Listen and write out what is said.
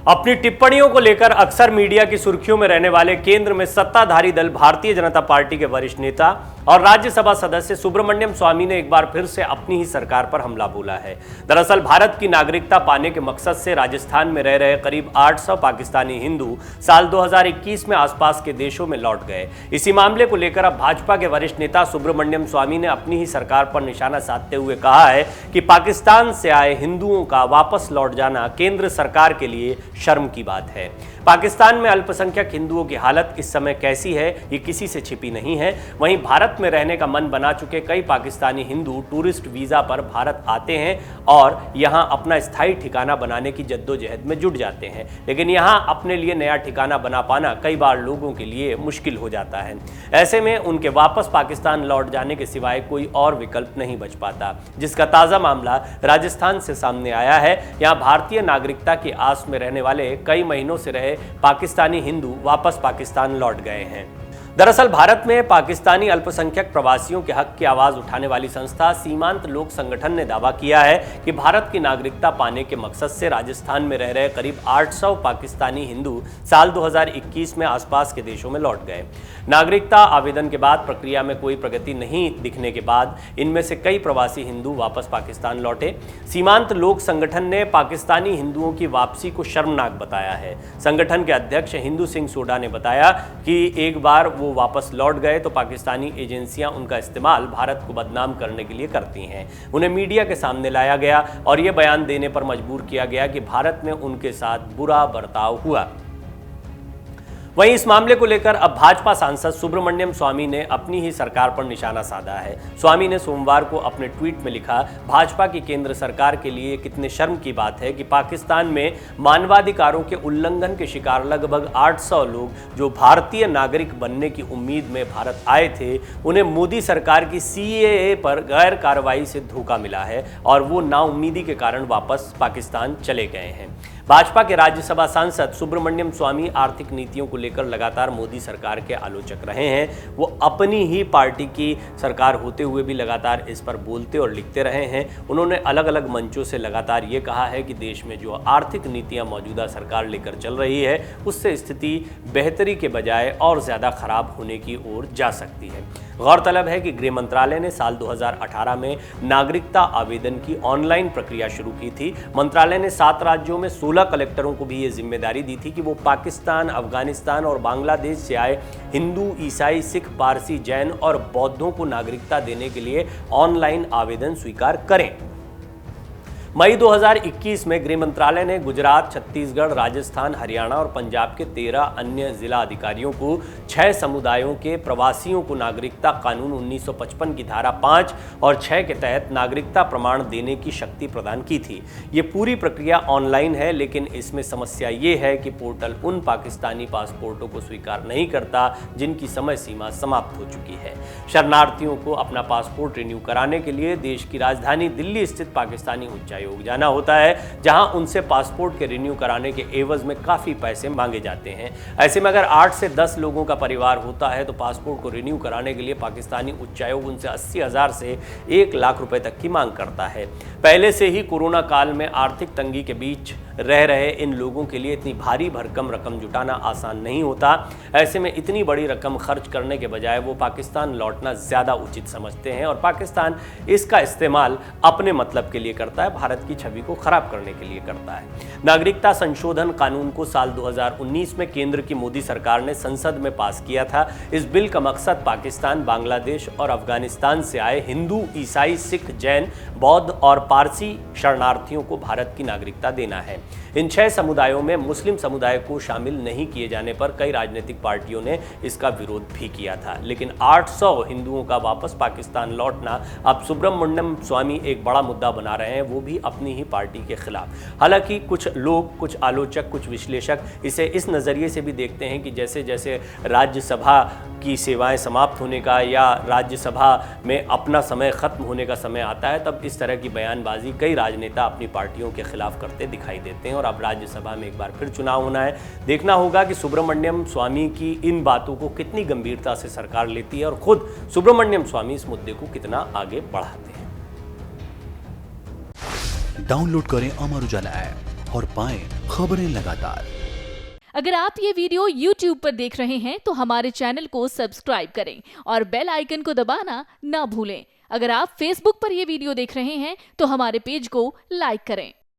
अपनी टिप्पणियों को लेकर अक्सर मीडिया की सुर्खियों में रहने वाले केंद्र में सत्ताधारी दल भारतीय जनता पार्टी के वरिष्ठ नेता और राज्यसभा सदस्य सुब्रमण्यम स्वामी ने एक बार फिर से अपनी ही सरकार पर हमला बोला है। दरअसल भारत की नागरिकता पाने के मकसद से राजस्थान में रह रहे करीब 800 पाकिस्तानी हिंदू साल 2021 में आसपास के देशों में लौट गए। इसी मामले को लेकर अब भाजपा के वरिष्ठ नेता सुब्रमण्यम स्वामी ने अपनी ही सरकार पर निशाना साधते हुए कहा है कि पाकिस्तान से आए हिंदुओं का वापस लौट जाना केंद्र सरकार के लिए शर्म की बात है। पाकिस्तान में अल्पसंख्यक हिंदुओं की हालत इस समय कैसी है, ये किसी से छिपी नहीं है। वहीं भारत में रहने का मन बना चुके कई पाकिस्तानी हिंदू टूरिस्ट वीजा पर भारत आते हैं और यहां अपना स्थायी ठिकाना बनाने की जद्दोजहद में जुट जाते हैं, लेकिन यहां अपने लिए नया ठिकाना बना पाना कई बार लोगों के लिए मुश्किल हो जाता है। ऐसे में उनके वापस पाकिस्तान लौट जाने के सिवाय कोई और विकल्प नहीं बच पाता, जिसका ताजा मामला राजस्थान से सामने आया है। यहां भारतीय नागरिकता की आस में रहने वाले कई महीनों से रहे पाकिस्तानी हिंदू वापस पाकिस्तान लौट गए हैं। दरअसल भारत में पाकिस्तानी अल्पसंख्यक प्रवासियों के हक की आवाज उठाने वाली संस्था सीमांत लोक संगठन ने दावा किया है कि भारत की नागरिकता पाने के मकसद से राजस्थान में रह रहे करीब 800 पाकिस्तानी हिंदू साल 2021 में आसपास के देशों में लौट गए। नागरिकता आवेदन के बाद प्रक्रिया में कोई प्रगति नहीं दिखने के बाद इनमें से कई प्रवासी हिंदू वापस पाकिस्तान लौटे। सीमांत लोक संगठन ने पाकिस्तानी हिंदुओं की वापसी को शर्मनाक बताया है। संगठन के अध्यक्ष हिंदू सिंह सोडा ने बताया कि एक बार वो वापस लौट गए तो पाकिस्तानी एजेंसियां उनका इस्तेमाल भारत को बदनाम करने के लिए करती हैं। उन्हें मीडिया के सामने लाया गया और यह बयान देने पर मजबूर किया गया कि भारत में उनके साथ बुरा बर्ताव हुआ। वहीं इस मामले को लेकर अब भाजपा सांसद सुब्रमण्यम स्वामी ने अपनी ही सरकार पर निशाना साधा है। स्वामी ने सोमवार को अपने ट्वीट में लिखा, भाजपा की केंद्र सरकार के लिए कितने शर्म की बात है कि पाकिस्तान में मानवाधिकारों के उल्लंघन के शिकार लगभग 800 लोग जो भारतीय नागरिक बनने की उम्मीद में भारत आए थे, उन्हें मोदी सरकार की CAA पर गैर कार्रवाई से धोखा मिला है और वो नाउम्मीदी के कारण वापस पाकिस्तान चले गए हैं। भाजपा के राज्यसभा सांसद सुब्रमण्यम स्वामी आर्थिक नीतियों को लेकर लगातार मोदी सरकार के आलोचक रहे हैं। वो अपनी ही पार्टी की सरकार होते हुए भी लगातार इस पर बोलते और लिखते रहे हैं। उन्होंने अलग अलग मंचों से लगातार ये कहा है कि देश में जो आर्थिक नीतियां मौजूदा सरकार लेकर चल रही है उससे स्थिति बेहतरी के बजाय और ज़्यादा खराब होने की ओर जा सकती है। गौरतलब है कि गृह मंत्रालय ने साल 2018 में नागरिकता आवेदन की ऑनलाइन प्रक्रिया शुरू की थी। मंत्रालय ने 7 राज्यों में 16 कलेक्टरों को भी ये जिम्मेदारी दी थी कि वो पाकिस्तान, अफगानिस्तान और बांग्लादेश से आए हिंदू, ईसाई, सिख, पारसी, जैन और बौद्धों को नागरिकता देने के लिए ऑनलाइन आवेदन स्वीकार करें। मई 2021 में गृह मंत्रालय ने गुजरात, छत्तीसगढ़, राजस्थान, हरियाणा और पंजाब के 13 अन्य जिला अधिकारियों को 6 समुदायों के प्रवासियों को नागरिकता कानून 1955 की धारा 5 और 6 के तहत नागरिकता प्रमाण देने की शक्ति प्रदान की थी। ये पूरी प्रक्रिया ऑनलाइन है, लेकिन इसमें समस्या ये है कि पोर्टल उन पाकिस्तानी पासपोर्टों को स्वीकार नहीं करता जिनकी समय सीमा समाप्त हो चुकी है। शरणार्थियों को अपना पासपोर्ट रिन्यू कराने के लिए देश की राजधानी दिल्ली स्थित पाकिस्तानी उच्चायोग जाना होता है, जहां उनसे पासपोर्ट के रिन्यू कराने के एवज में काफी पैसे मांगे जाते हैं। ऐसे में अगर 8 से 10 लोगों का परिवार होता है तो पासपोर्ट को रिन्यू कराने के लिए पाकिस्तानी उच्चायोग उनसे 80,000 से 1 लाख रुपए तक की मांग करता है। पहले से ही कोरोना काल में आर्थिक तंगी के बीच रह रहे इन लोगों के लिए इतनी भारी भरकम रकम जुटाना आसान नहीं होता। ऐसे में इतनी बड़ी रकम खर्च करने के बजाय वो पाकिस्तान लौटना ज़्यादा उचित समझते हैं और पाकिस्तान इसका इस्तेमाल अपने मतलब के लिए करता है, भारत की छवि को खराब करने के लिए करता है। नागरिकता संशोधन कानून को साल 2019 में केंद्र की मोदी सरकार ने संसद में पास किया था। इस बिल का मकसद पाकिस्तान, बांग्लादेश और अफगानिस्तान से आए हिंदू, ईसाई, सिख, जैन, बौद्ध और पारसी शरणार्थियों को भारत की नागरिकता देना है। इन 6 समुदायों में मुस्लिम समुदाय को शामिल नहीं किए जाने पर कई राजनीतिक पार्टियों ने इसका विरोध भी किया था, लेकिन 800 हिंदुओं का वापस पाकिस्तान लौटना अब सुब्रमण्यम स्वामी एक बड़ा मुद्दा बना रहे हैं, वो भी अपनी ही पार्टी के खिलाफ। हालांकि कुछ लोग, कुछ आलोचक, कुछ विश्लेषक इसे इस नज़रिए से भी देखते हैं कि जैसे जैसे राज्यसभा की सेवाएं समाप्त होने का या राज्यसभा में अपना समय खत्म होने का समय आता है, तब इस तरह की बयानबाजी कई राजनेता अपनी पार्टियों के खिलाफ करते दिखाई देते हैं और अब राज्यसभा में एक बार फिर चुनाव होना है। देखना होगा कि सुब्रमण्यम स्वामी की इन बातों को कितनी गंभीरता से सरकार लेती है और खुद सुब्रमण्यम स्वामी इस मुद्दे को कितना आगे बढ़ाते हैं। डाउनलोड करें अमर उजाला ऐप और पाएं खबरें लगातार। अगर आप ये वीडियो YouTube पर देख रहे हैं तो हमारे चैनल को सब्सक्राइब करें और बेल आइकन को दबाना ना भूलें। अगर आप Facebook पर ये वीडियो देख रहे हैं तो हमारे पेज को लाइक करें।